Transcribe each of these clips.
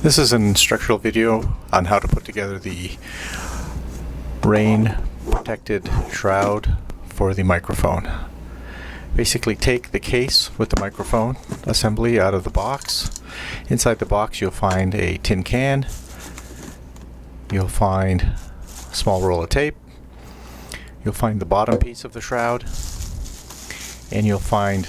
This is an instructional video on how to put together the rain protected shroud for the microphone. Basically take the case with the microphone assembly out of the box. Inside the box you'll find a tin can, you'll find a small roll of tape, you'll find the bottom piece of the shroud, and you'll find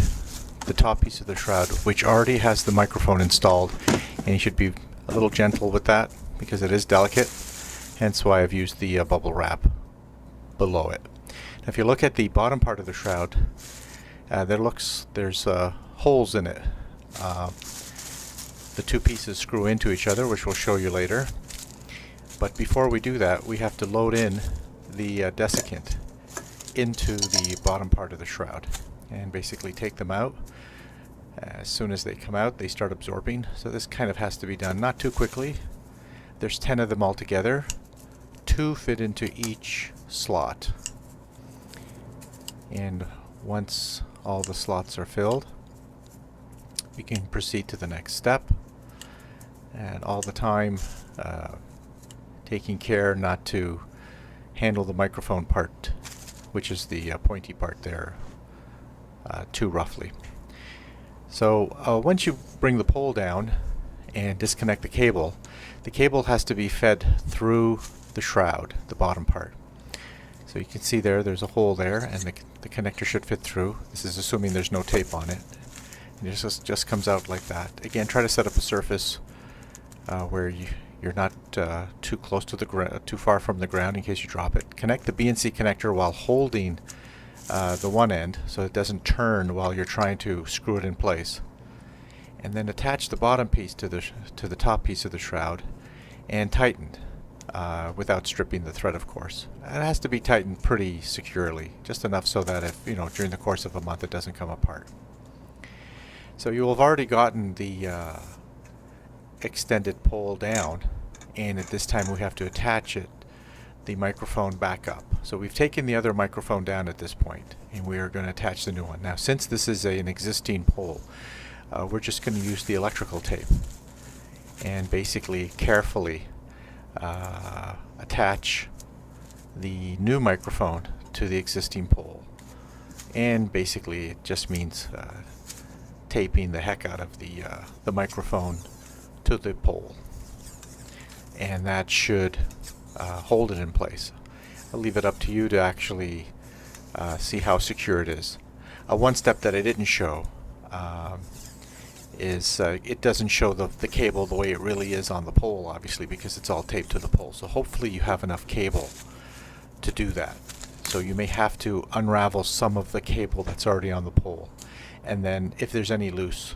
the top piece of the shroud, which already has the microphone installed, and you should be a little gentle with that because it is delicate, hence why I've used the bubble wrap below it. Now, if you look at the bottom part of the shroud, there's holes in it. The two pieces screw into each other, which we'll show you later. But before we do that, we have to load in the desiccant into the bottom part of the shroud and basically take them out. As soon as they come out, they start absorbing. So this kind of has to be done not too quickly. There's 10 of them altogether. 2 fit into each slot. And once all the slots are filled, we can proceed to the next step. And all the time taking care not to handle the microphone part, which is the pointy part there, too roughly. So once you bring the pole down and disconnect the cable has to be fed through the shroud, the bottom part. So you can see there's a hole there, and the connector should fit through. This is assuming there's no tape on it. And it just comes out like that. Again, try to set up a surface where you're not too close to the ground, too far from the ground in case you drop it. Connect the B&C connector while holding the one end so it doesn't turn while you're trying to screw it in place, and then attach the bottom piece to the top piece of the shroud and tighten without stripping the thread, of course. It has to be tightened pretty securely, just enough so that if during the course of a month it doesn't come apart. So you will have already gotten the extended pole down, and at this time we have to attach the microphone back up. So we've taken the other microphone down at this point, and we are going to attach the new one. Now, since this is an existing pole, we're just going to use the electrical tape and basically carefully attach the new microphone to the existing pole. And basically it just means taping the heck out of the microphone to the pole, and that should hold it in place. I'll leave it up to you to actually see how secure it is. One step that I didn't show is it doesn't show the cable the way it really is on the pole, obviously, because it's all taped to the pole. So hopefully you have enough cable to do that. So you may have to unravel some of the cable that's already on the pole, and then if there's any loose,